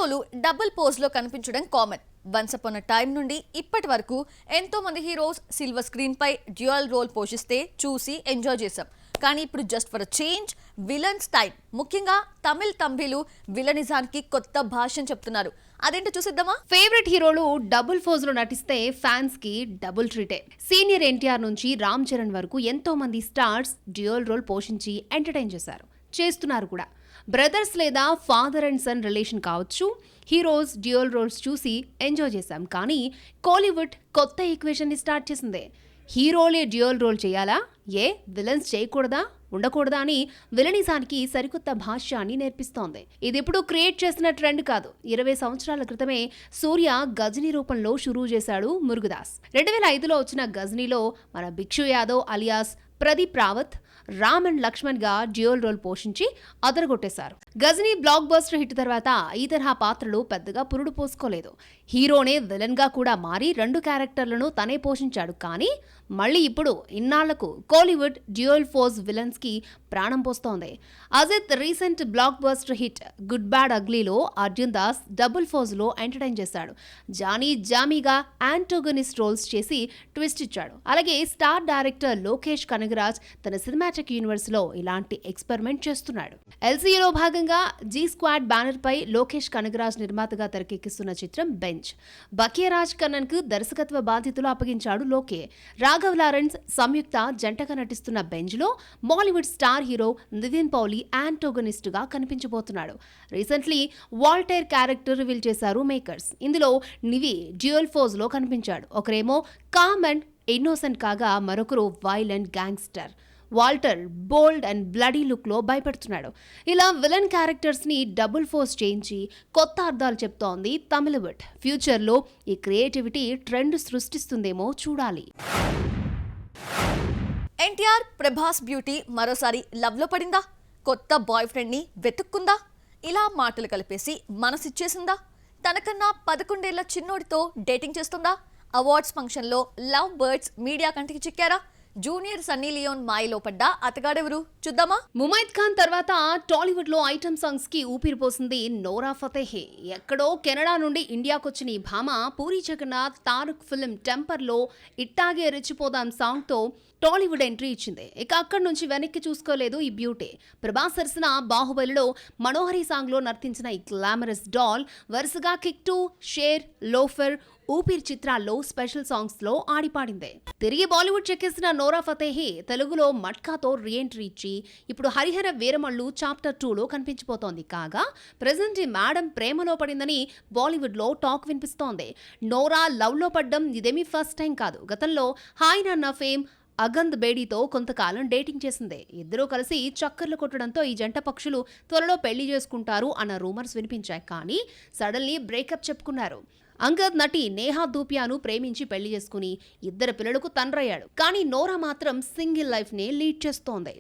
హీరోలు double pose లో కనిపించడం common. Once upon a time నుండి ఇప్పటి వరకు ఎంతో మంది హీరోస్ సిల్వర్ స్క్రీన్ పై డ్యూయల్ రోల్ పోషిస్తే చూసి ఎంజాయ్ చేశాం. కానీ ఇప్పుడు just for a change villains time. ముఖ్యంగా తమిళ్ తంబిలు విలనిజానికి కొత్త భాషను చెప్తున్నారు. అదేంటో చూసిద్దామా? ఫేవరెట్ హీరోలు డబుల్ ఫోజ్ లో నటిస్తే ఫ్యాన్స్ కి డబుల్ ట్రీటే. సీనియర్ ఎన్టీఆర్ నుంచి రామ్ చరణ్ వరకు ఎంతో మంది స్టార్స్ డ్యూయల్ రోల్ పోషించి ఎంటర్టైన్ చేస్తున్నారు కూడా. బ్రదర్స్ లేదా ఫాదర్ అండ్ సన్ రిలేషన్ కావచ్చు, హీరోస్ డ్యూయల్ రోల్స్ చూసి ఎంజాయ్ చేశాం. కానీ కోలీవుడ్ కొత్త ఈక్వేషన్ ని స్టార్ట్ చేసింది. హీరోలే డ్యూయల్ రోల్ చేయాలా, విలన్స్ చేయకూడదా, ఉండకూడదా అని విలనిజానికి సరికొత్త భాష్యాన్ని నేర్పిస్తోంది. ఇది ఇప్పుడు క్రియేట్ చేసిన ట్రెండ్ కాదు. 20 సంవత్సరాల క్రితమే సూర్య గజనీ రూపంలో షురూ చేశాడు మురుగదాస్. 2005లో వచ్చిన గజనీలో మన భిక్షు యాదవ్ అలియాస్ ప్రదీప్ రావత్ రామ్ అండ్ లక్ష్మణ్ గా డ్యూయల్ రోల్ పోషించి అదరగొట్టేశారు. గజనీ బ్లాక్ బస్టర్ హిట్ తర్వాత ఈ తరహా పాత్రలు పెద్దగా పురుడు పోసుకోలేదు. హీరోనే విలన్ గా కూడా మారి 2 క్యారెక్టర్లను తనే పోషించాడు. కానీ మళ్ళీ ఇప్పుడు ఇన్నాళ్లకు కోలీవుడ్ డ్యూయల్ ఫోజ్ విలన్స్ కి ప్రాణం పోస్తోంది. Ajith recent blockbuster hit good bad అగ్లీలో అర్జున్ దాస్ డబుల్ ఫోజ్ లో ఎంటర్టైన్ చేశాడు. జామీగా యాంటోగనిస్ట్ రోల్స్ చేసి ట్విస్ట్ ఇచ్చాడు. అలాగే స్టార్ డైరెక్టర్ లోకేష్ కనగరాజ్ తన సినిమాటిక్ యూనివర్స్ లో ఇలాంటి ఎక్స్పెరిమెంట్ చేస్తున్నాడు. ఎల్సీలో భాగంగా జీ స్క్వాడ్ బ్యానర్ పై లోకేష్ కనగరాజ్ నిర్మాతగా తెరకెక్కిస్తున్న చిత్రం బెంచ్. బకియరాజ్ కన్నన్ కు దర్శకత్వ బాధ్యతలు అప్పగించాడు లోకే. రాఘవ్ లారెన్స్ సంయుక్త జంటగా నటిస్తున్న బెంచ్ లో బాలీవుడ్ స్టార్ హీరో నితిన్ పౌలి యాంటోగనిస్ట్ గా కనిపించబోతున్నాడు. రీసెంట్లీ వాల్టైర్ క్యారెక్టర్ రివీల్ చేశారు మేకర్స్. ఇందులో నివి డ్యూయల్ ఫోజ్ లో కనిపించాడు. ఒకరేమో కామ్ అండ్ ఇన్నోసెంట్ కాగా మరొకరు violent gangster. Walter bold and bloody look లో భయపెడుతున్నాడు. ఇలా విలన్ క్యారెక్టర్స్ ని డబుల్ ఫోర్స్ చేయించి కొత్త అర్థాలు చెప్తోంది తమిళవుడ్. ఫ్యూచర్ లో ఈ క్రియేటివిటీ ట్రెండ్ సృష్టిస్తుందేమో చూడాలి. ఎన్టీఆర్ ప్రభాస్ బ్యూటీ మరోసారి లవ్ లో పడిందా? కొత్త బాయ్ ఫ్రెండ్ ని వెతుక్కుందా? ఇలా మాటలు కలిపేసి మనసిచ్చేసిందా? తనకన్నా 11 ఏళ్ల చిన్నోడితో డేటింగ్ చేస్తుందా? అవార్డ్స్ ఫంక్షన్ లో లవ్ బర్డ్స్ మీడియా కంటికి చిక్కారా? జూనియర్ సన్నీ లియోన్ మాయలో పడ్డ అతగాడెవరు చూద్దామా? ముమైత్ ఖాన్ తర్వాత టాలీవుడ్ లో ఐటమ్ సాంగ్స్ కి ఊపిరిపోసింది నోరా ఫతేహి. ఎక్కడో కెనడా నుండి ఇండియాకొచ్చిన ఈ భామ పూరి జగన్నాథ్ తారక్ ఫిల్మ్ టెంపర్ లో ఇట్టాగే రెచ్చిపోదాం సాంగ్ తో టాలీవుడ్ ఎంట్రీ ఇచ్చింది. ఇక అక్కడి నుంచి వెనక్కి చూసుకోలేదు ఈ బ్యూటీ. ప్రభాస్ సరసన బాహుబలిలో మనోహరి సాంగ్ లో నర్తించిన ఈ గ్లామరస్ డాల్ వరుసగా కిక్ 2, షేర్, లోఫర్, ఊపిరి చిత్రాల్లో స్పెషల్ సాంగ్స్ లో ఆడిపాడింది. తిరిగి బాలీవుడ్ చెక్కేసిన నోరా ఫతేహి తెలుగులో మట్కాతో రీఎంట్రీ ఇచ్చి ఇప్పుడు హరిహర వీరమల్లు చాప్టర్ 2లో కనిపించిపోతోంది. కాగా ప్రెజెంట్ ఈ మేడం ప్రేమలో పడిందని బాలీవుడ్ లో టాక్ వినిపిస్తోంది. నోరా లవ్ లో పడ్డం ఇదేమీ ఫస్ట్ టైం కాదు. గతంలో హాయ్ నాన్న ఫేమ్ అగంద్ బేడీతో కొంతకాలం డేటింగ్ చేసిందే. ఇద్దరూ కలిసి చక్కర్లు కొట్టడంతో ఈ జంట పక్షులు త్వరలో పెళ్లి చేసుకుంటారు అన్న రూమర్స్ వినిపించాయి. కానీ సడన్లీ బ్రేకప్ చెప్పుకున్నారు. అంగద్ నటి నేహా దూపియాను ప్రేమించి పెళ్లి చేసుకుని 2 పిల్లలకు తండ్రయ్యాడు. కానీ నోరా మాత్రం సింగిల్ లైఫ్ నే లీడ్ చేస్తోంది.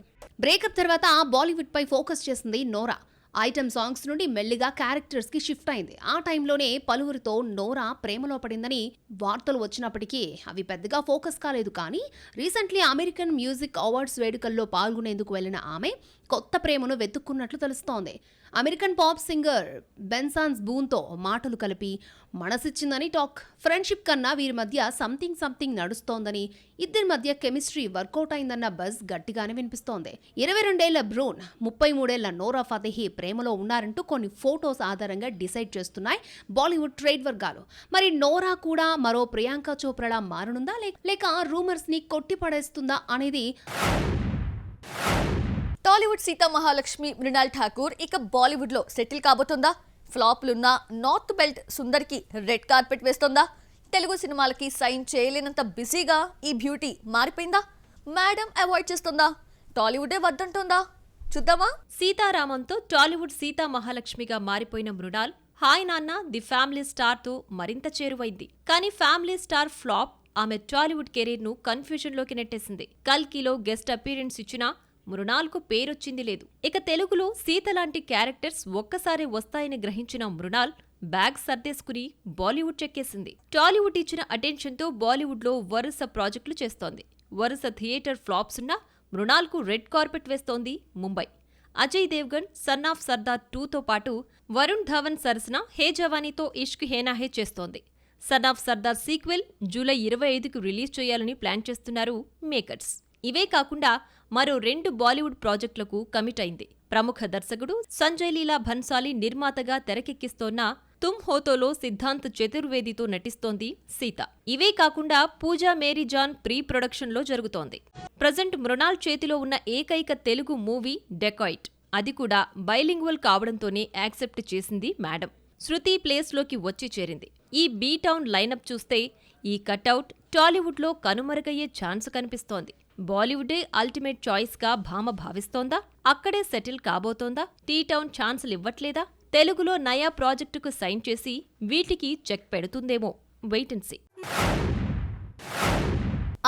బ్రేకప్ తర్వాత బాలీవుడ్ పై ఫోకస్ చేసింది నోరా. ఐటమ్ సాంగ్స్ నుండి మెల్లిగా క్యారెక్టర్స్ కి షిఫ్ట్ అయింది. ఆ టైంలోనే పలువురితో నోరా ప్రేమలో పడిందని వార్తలు వచ్చినప్పటికీ అవి పెద్దగా ఫోకస్ కాలేదు. కానీ రీసెంట్లీ అమెరికన్ మ్యూజిక్ అవార్డ్స్ వేడుకల్లో పాల్గొనేందుకు వెళ్లిన ఆమె కొత్త ప్రేమను వెతుక్కున్నట్లు తెలుస్తోంది. అమెరికన్ పాప్ సింగర్ బెన్సాన్స్ బూన్తో మాటలు కలిపి మనసిచ్చిందని టాక్. ఫ్రెండ్షిప్ కన్నా వీరి మధ్య సంథింగ్ నడుస్తోందని, ఇద్దరి మధ్య కెమిస్ట్రీ వర్కౌట్ అయిందన్న బజ్ గట్టిగానే వినిపిస్తోంది. 22 ఏళ్ల బ్రూన్, 33 ఏళ్ల నోరా ఫతేహి ప్రేమలో ఉన్నారంటూ కొన్ని ఫోటోస్ ఆధారంగా డిసైడ్ చేస్తున్నాయి బాలీవుడ్ ట్రేడ్ వర్గాలు. మరి నోరా కూడా మరో ప్రియాంక చోప్రాలా మారనుందా లేక రూమర్స్ ని కొట్టిపడేస్తుందా అనేది. టాలీవుడ్ సీతా మహాలక్ష్మి మృణాల్ ఠాకూర్ ఇక బాలీవుడ్ లో సెటిల్ కాబోతుందా? ఫ్లాప్లున్న నార్త్ బెల్ట్ సుందర్కి రెడ్ కార్పెట్ వేస్తోందా? తెలుగు సినిమాలకి సైన్ చేయలేనంత బిజీగా ఈ బ్యూటీ మారిపోయిందా? మేడం అవాయిడ్ చేస్తుందా? టాలీవుడే వద్దంటుందా? చూద్దామా? సీతారామంతో టాలీవుడ్ సీతా మహాలక్ష్మిగా మారిపోయిన మృణాల్ హాయ్ నాన్న ది ఫ్యామిలీ స్టార్ తో మరింత చేరువైంది. కానీ ఫ్యామిలీ స్టార్ ఫ్లాప్ ఆమె టాలీవుడ్ కెరీర్ ను కన్ఫ్యూజన్ లోకి నెట్టేసింది. కల్కిలో గెస్ట్ అపీరెన్స్ ఇచ్చినా మృణాల్కు పేరొచ్చింది లేదు. ఇక తెలుగులో సీత లాంటి క్యారెక్టర్స్ ఒక్కసారి వస్తాయని గ్రహించిన మృణాల్ బ్యాగ్ సర్దేసుకుని బాలీవుడ్ చెక్కేసింది. టాలీవుడ్ ఇచ్చిన అటెన్షన్తో బాలీవుడ్లో వరుస ప్రాజెక్టులు చేస్తోంది. వరుస థియేటర్ ఫ్లాప్స్ ఉన్న మృణాల్కు రెడ్ కార్పెట్ వేస్తోంది ముంబై. అజయ్ దేవ్గన్ సన్ ఆఫ్ సర్దార్ 2తో పాటు వరుణ్ ధవన్ సరసన హే జవానీతో ఇష్క్ హేనా హే చేస్తోంది. Son of Sardaar sequel July 25కు రిలీజ్ చేయాలని ప్లాన్ చేస్తున్నారు మేకర్స్. ఇవే కాకుండా మరో 2 బాలీవుడ్ ప్రాజెక్టులకు కమిట్ అయింది. ప్రముఖ దర్శకుడు సంజయ్ లీలా భన్సాలి నిర్మాతగా తెరకెక్కిస్తోన్న తుమ్ హోతోలో సిద్ధాంత్ చతుర్వేదితో నటిస్తోంది సీత. ఇవే కాకుండా పూజా మేరీ జాన్ ప్రీ ప్రొడక్షన్లో జరుగుతోంది. ప్రజెంట్ మృణాల్ చేతిలో ఉన్న ఏకైక తెలుగు మూవీ డెకాయిట్. అది కూడా బైలింగ్వల్ కావడంతోనే యాక్సెప్ట్ చేసింది మేడం. శృతి ప్లేస్లోకి వచ్చి చేరింది. ఈ బీ టౌన్ లైనప్ చూస్తే ఈ కటౌట్ టాలీవుడ్లో కనుమరుగయ్యే ఛాన్స్ కనిపిస్తోంది. బాలీవుడే అల్టిమేట్ చాయిస్గా భామ భావిస్తోందా? అక్కడే సెటిల్ కాబోతోందా? టీ టౌన్ ఛాన్సులు ఇవ్వట్లేదా? తెలుగులో నయా ప్రాజెక్టుకు సైన్ చేసి వీటికి చెక్ పెడుతుందేమో. Wait and see.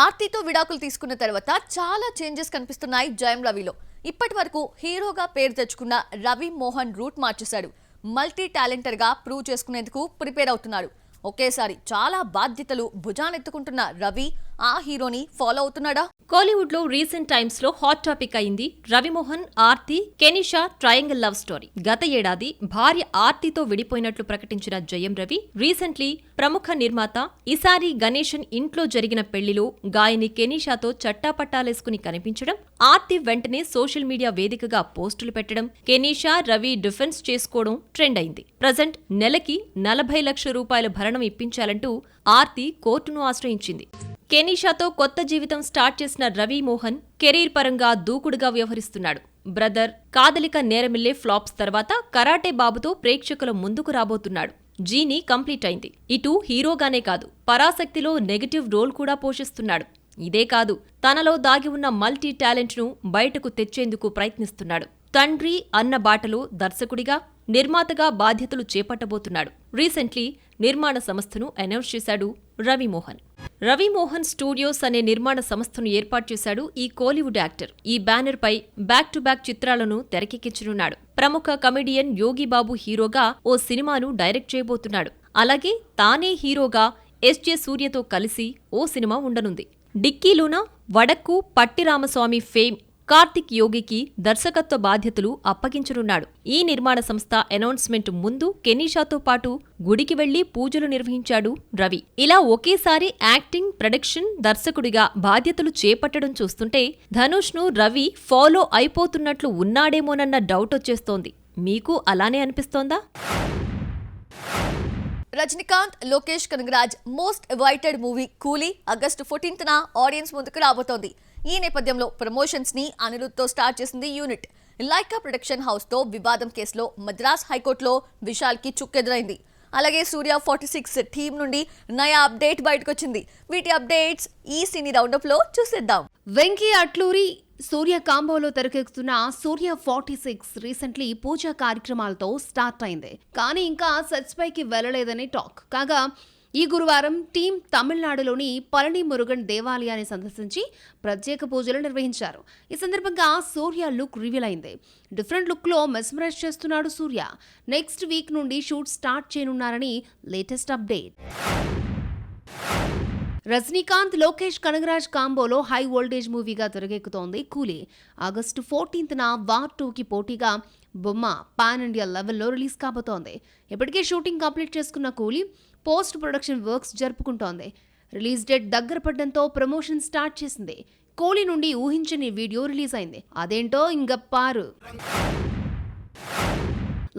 ఆర్తితో విడాకులు తీసుకున్న తర్వాత చాలా చేంజెస్ కనిపిస్తున్నాయి జయం రవిలో. ఇప్పటి వరకు హీరోగా పేరు తెచ్చుకున్న రవి మోహన్ రూట్ మార్చేశాడు. మల్టీ టాలెంటర్గా ప్రూవ్ చేసుకునేందుకు ప్రిపేర్ అవుతున్నాడు. ఒకేసారి చాలా బాధ్యతలు భుజానెత్తుకుంటున్న రవి ఆ హీరోని ఫాలో అవుతున్నాడా? కోలీవుడ్ లో రీసెంట్ టైమ్స్ లో హాట్ టాపిక్ అయింది Ravi Mohan, Aarti, Kenishaa triangle love story. గత ఏడాది భార్య ఆర్తితో విడిపోయినట్లు ప్రకటించిన జయం రవి రీసెంట్లీ ప్రముఖ నిర్మాత ఇసారి గణేశన్ ఇంట్లో జరిగిన పెళ్లిలో గాయని కెనిషాతో చట్టాపట్టాలేసుకుని కనిపించడం, ఆర్తి వెంటనే సోషల్ మీడియా వేదికగా పోస్టులు పెట్టడం, కెనిషా రవి డిఫెన్స్ చేసుకోవడం ట్రెండ్ అయింది. ప్రజెంట్ నెలకి 40 లక్షల రూపాయల భరణం ఇప్పించాలంటూ ఆర్తి కోర్టును ఆశ్రయించింది. కెనిషాతో కొత్త జీవితం స్టార్ట్ చేసిన రవి మోహన్ కెరీర్ పరంగా దూకుడుగా వ్యవహరిస్తున్నాడు. బ్రదర్, కాదలిక నేరమిల్లే ఫ్లాప్స్ తర్వాత కరాటే బాబుతో ప్రేక్షకుల ముందుకు రాబోతున్నాడు. జీని కంప్లీట్ అయింది. ఇటు హీరోగానే కాదు, పరాశక్తిలో నెగటివ్ రోల్ కూడా పోషిస్తున్నాడు. ఇదే కాదు, తనలో దాగి ఉన్న మల్టీ టాలెంట్ను బయటకు తెచ్చేందుకు ప్రయత్నిస్తున్నాడు. తండ్రి అన్న బాటలో దర్శకుడిగా, నిర్మాతగా బాధ్యతలు చేపట్టబోతున్నాడు. రీసెంట్లీ నిర్మాణ సంస్థను అనౌన్స్ చేశాడు రవిమోహన్. రవిమోహన్ స్టూడియోస్ అనే నిర్మాణ సంస్థను ఏర్పాటు చేశాడు ఈ కోలీవుడ్ యాక్టర్. ఈ బ్యానర్ పై బ్యాక్ టు బ్యాక్ చిత్రాలను తెరకెక్కించనున్నాడు. ప్రముఖ కమెడియన్ యోగిబాబు హీరోగా ఓ సినిమాను డైరెక్ట్ చేయబోతున్నాడు. అలాగే తానే హీరోగా ఎస్జే సూర్యతో కలిసి ఓ సినిమా ఉండనుంది. డిక్కీలోన వడక్కు పట్టి రామస్వామి ఫేమ్ కార్తిక్ యోగికి దర్శకత్వ బాధ్యతలు అప్పగించనున్నాడు. ఈ నిర్మాణ సంస్థ అనౌన్స్మెంట్ ముందు కెనిషాతో పాటు గుడికి వెళ్లి పూజలు నిర్వహించాడు రవి. ఇలా ఒకేసారి యాక్టింగ్, ప్రొడక్షన్, దర్శకుడిగా బాధ్యతలు చేపట్టడం చూస్తుంటే ధనుష్ను రవి ఫాలో అయిపోతున్నట్లు ఉన్నాడేమోనన్న డౌట్ వచ్చేస్తోంది. మీకు అలానే అనిపిస్తోందా? Rajinikanth, Lokesh Kanagaraj most awaited movie Coolie August 14న ఆడియన్స్ ముందుకు రాబోతోంది. ఈ నేపథ్యంలో ప్రమోషన్స్ ని అనిరుద్ధ్తో స్టార్ట్ చేసింది యూనిట్. లైకా ప్రొడక్షన్ హౌస్ తో వివాదం కేసులో మద్రాస్ హైకోర్టులో విశాల్ కి చుక్కెదురైంది. అలాగే సూర్య 46 టీం నుండి నయా అప్డేట్ బయటకొచ్చింది. వీటి అప్డేట్స్ ఈ సినీ రౌండప్ లో చూసేద్దాం. వెంకీ అట్లూరి సూర్య కాంబోలో తెరకెక్కుతున్న సూర్య 46 రీసెంట్లీ పూజా కార్యక్రమాలతో స్టార్ట్ అయింది. కానీ ఇంకా సెట్స్ పైకి వెళ్లలేదని టాక్ కాగా, ఈ గురువారం టీం తమిళనాడులోని పళని మురుగన్ దేవాలయాన్ని సందర్శించి ప్రత్యేక పూజలు నిర్వహించారు. ఈ సందర్భంగా సూర్య లుక్ రివీల్ అయింది. డిఫరెంట్ లుక్ లో మెస్మరైజ్ చేస్తున్నాడు సూర్య. నెక్స్ట్ వీక్ నుండి షూట్ స్టార్ట్ చేయనున్నారని లేటెస్ట్ అప్డేట్. రజనీకాంత్, లోకేష్ కనగరాజ్ కాంబోలో హై వోల్టేజ్ మూవీగా తెరకెక్కుతోంది కూలీ. ఆగస్టు 14న వార్ 2కి పోటీగా బొమ్మ పాన్ ఇండియా లెవెల్లో రిలీజ్ కాబోతోంది. ఇప్పటికే షూటింగ్ కంప్లీట్ చేసుకున్న కూలీ పోస్ట్ ప్రొడక్షన్ వర్క్స్ జరుపుకుంటోంది. రిలీజ్ డేట్ దగ్గర పడడంతో ప్రమోషన్ స్టార్ట్ చేసింది. కూలీ నుండి ఊహించని వీడియో రిలీజ్ అయింది. అదేంటో ఇంగప్పారు.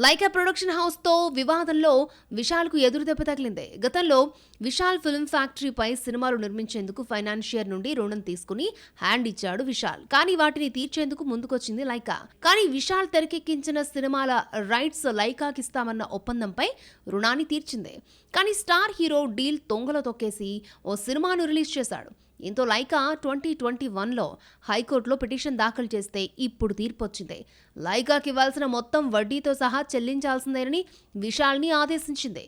లైకా ప్రొడక్షన్ హౌస్ తో వివాదంలో విశాల్కు ఎదురుదెబ్బ తగిలింది. గతంలో విశాల్ ఫిల్మ్ ఫ్యాక్టరీపై సినిమాలు నిర్మించేందుకు ఫైనాన్షియర్ నుండి రుణం తీసుకుని హ్యాండ్ ఇచ్చాడు విశాల్. కానీ వాటిని తీర్చేందుకు ముందుకొచ్చింది లైకా. కానీ విశాల్ తెరకెక్కించిన సినిమాల రైట్స్ లైకాకిస్తామన్న ఒప్పందంపై రుణాన్ని తీర్చింది. కానీ స్టార్ హీరో డీల్ తొంగలో తొక్కేసి ఓ సినిమాను రిలీజ్ చేశాడు. దీంతో లైకా 2021లో హైకోర్టులో పిటిషన్ దాఖలు చేస్తే ఇప్పుడు తీర్పు వచ్చింది. లైకాకి ఇవ్వాల్సిన మొత్తం వడ్డీతో సహా చెల్లించాల్సిందేనని విశాల్ని ఆదేశించింది.